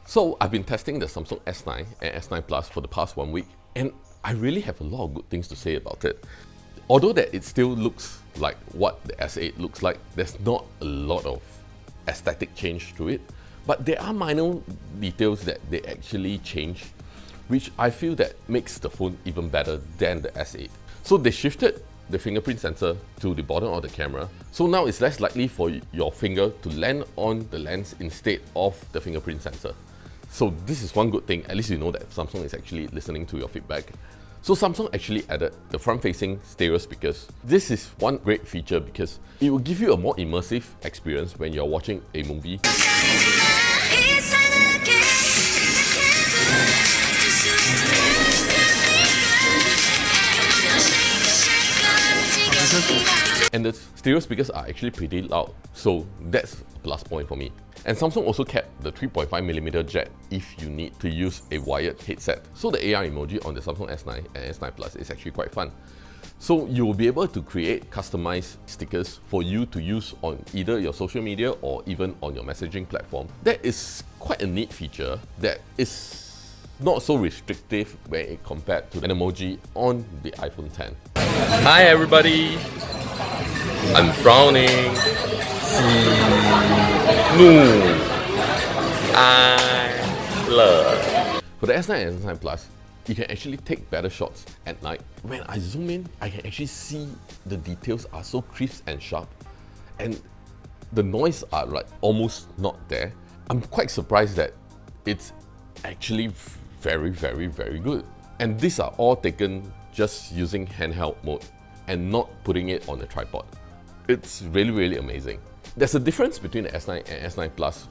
So I've been testing the Samsung S9 and S9 Plus for the past 1 week, and I really have a lot of good things to say about it. Although that it still looks like what the S8 looks like, there's not a lot of aesthetic change to it, but there are minor details that they actually change, which I feel that makes the phone even better than the S8. So they shifted the fingerprint sensor to the bottom of the camera, so now it's less likely for your finger to land on the lens instead of the fingerprint sensor. So this is one good thing, at least you know that Samsung is actually listening to your feedback. So Samsung actually added the front-facing stereo speakers. This is one great feature because it will give you a more immersive experience when you're watching a movie. And the stereo speakers are actually pretty loud, so that's a plus point for me. And Samsung also kept the 3.5mm jack if you need to use a wired headset. So the AR emoji on the Samsung S9 and S9 Plus is actually quite fun. So you will be able to create customized stickers for you to use on either your social media or even on your messaging platform. That is quite a neat feature that is not so restrictive when it compared to an emoji on the iPhone X. Hi everybody, I'm frowning. No, I love. For the S9 and S9 Plus, you can actually take better shots at night. When I zoom in, I can actually see the details are so crisp and sharp, and the noise are like almost not there. I'm quite surprised that it's actually very good. And these are all taken just using handheld mode and not putting it on a tripod. It's really amazing. There's a difference between the S9 and S9 Plus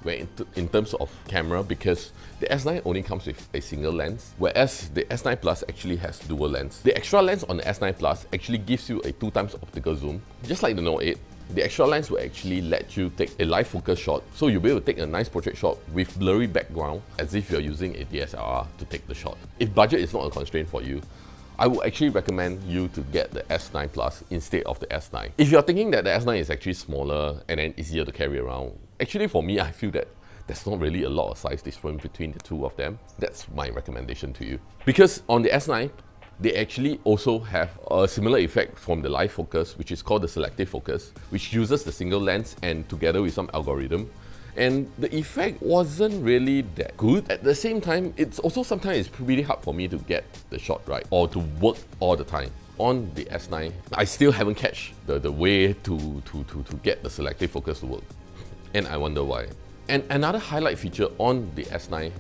in terms of camera, because the S9 only comes with a single lens, whereas the S9 Plus actually has dual lens. The extra lens on the S9 Plus actually gives you a 2x optical zoom, just like the Note 8. The extra lens will actually let you take a live focus shot, so you'll be able to take a nice portrait shot with blurry background as if you're using a DSLR to take the shot. If budget is not a constraint for you, I would actually recommend you to get the S9 Plus instead of the S9. If you're thinking that the S9 is actually smaller and then easier to carry around, actually for me, I feel that there's not really a lot of size difference between the two of them. That's my recommendation to you. Because on the S9, they actually also have a similar effect from the live focus, which is called the selective focus, which uses the single lens and together with some algorithm. And the effect wasn't really that good. At the same time, it's also sometimes it's really hard for me to get the shot right or to work all the time. On the S9, I still haven't catch the way to get the selective focus to work. And I wonder why. And another highlight feature on the S9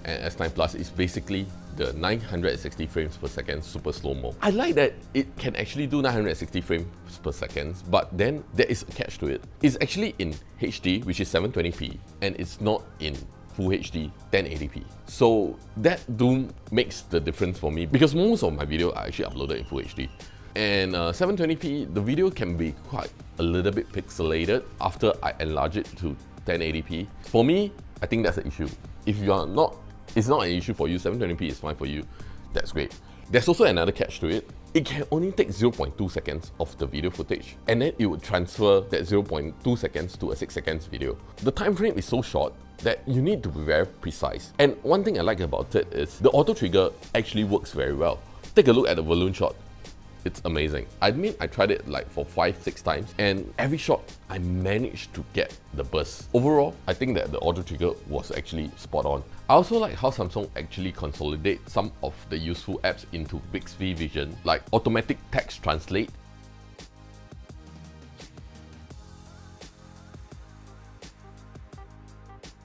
and S9 Plus is basically the 960 frames per second super slow-mo. I like that it can actually do 960 frames per second, but then there is a catch to it. It's actually in HD, which is 720p, and it's not in Full HD 1080p. So that makes the difference for me, because most of my video are actually uploaded in Full HD. And 720p, the video can be quite a little bit pixelated after I enlarge it to 1080p. For me, I think that's an issue. If you are not, it's not an issue for you, 720p is fine for you, that's great. There's also another catch to it. It can only take 0.2 seconds of the video footage, and then it would transfer that 0.2 seconds to a 6 seconds video. The time frame is so short that you need to be very precise. And one thing I like about it is the auto trigger actually works very well. Take a look at the balloon shot. It's amazing. I mean, I tried it like for 5-6 times, and every shot I managed to get the burst. Overall, I think that the auto trigger was actually spot on. I also like how Samsung actually consolidate some of the useful apps into Bixby Vision, like automatic text translate,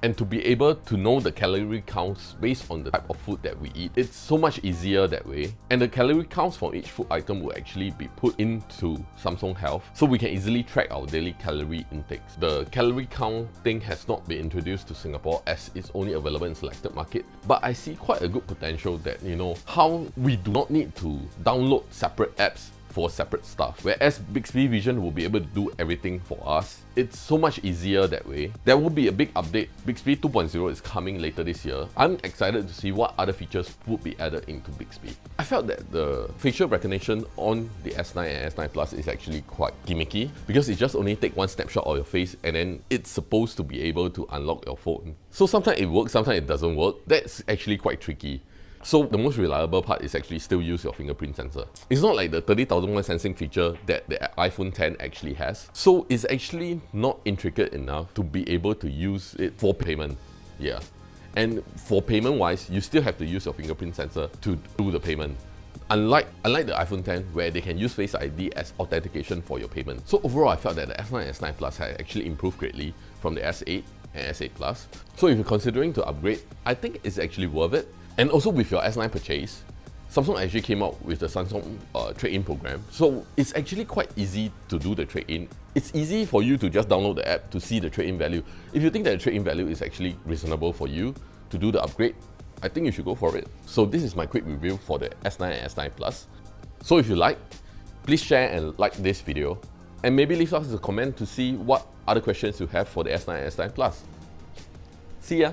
and to be able to know the calorie counts based on the type of food that we eat. It's so much easier that way. And the calorie counts for each food item will actually be put into Samsung Health, so we can easily track our daily calorie intakes. The calorie count thing has not been introduced to Singapore as it's only available in selected market, but I see quite a good potential that, you know, how we do not need to download separate apps for separate stuff. Whereas Bixby Vision will be able to do everything for us. It's so much easier that way. There will be a big update. Bixby 2.0 is coming later this year. I'm excited to see what other features would be added into Bixby. I felt that the facial recognition on the S9 and S9 Plus is actually quite gimmicky because it just only takes one snapshot of your face and then it's supposed to be able to unlock your phone. So sometimes it works, sometimes it doesn't work. That's actually quite tricky. So the most reliable part is actually still use your fingerprint sensor. It's not like the 30,000 word sensing feature that the iPhone 10 actually has. So it's actually not intricate enough to be able to use it for payment. Yeah. And for payment wise, you still have to use your fingerprint sensor to do the payment. Unlike the iPhone 10, where they can use Face ID as authentication for your payment. So overall, I felt that the S9 and S9 Plus had actually improved greatly from the S8 and S8 Plus. So if you're considering to upgrade, I think it's actually worth it. And also with your S9 purchase, Samsung actually came out with the Samsung trade-in program. So it's actually quite easy to do the trade-in. It's easy for you to just download the app to see the trade-in value. If you think that the trade-in value is actually reasonable for you to do the upgrade, I think you should go for it. So this is my quick review for the S9 and S9 Plus. So if you like, please share and like this video. And maybe leave us a comment to see what other questions you have for the S9 and S9 Plus. See ya!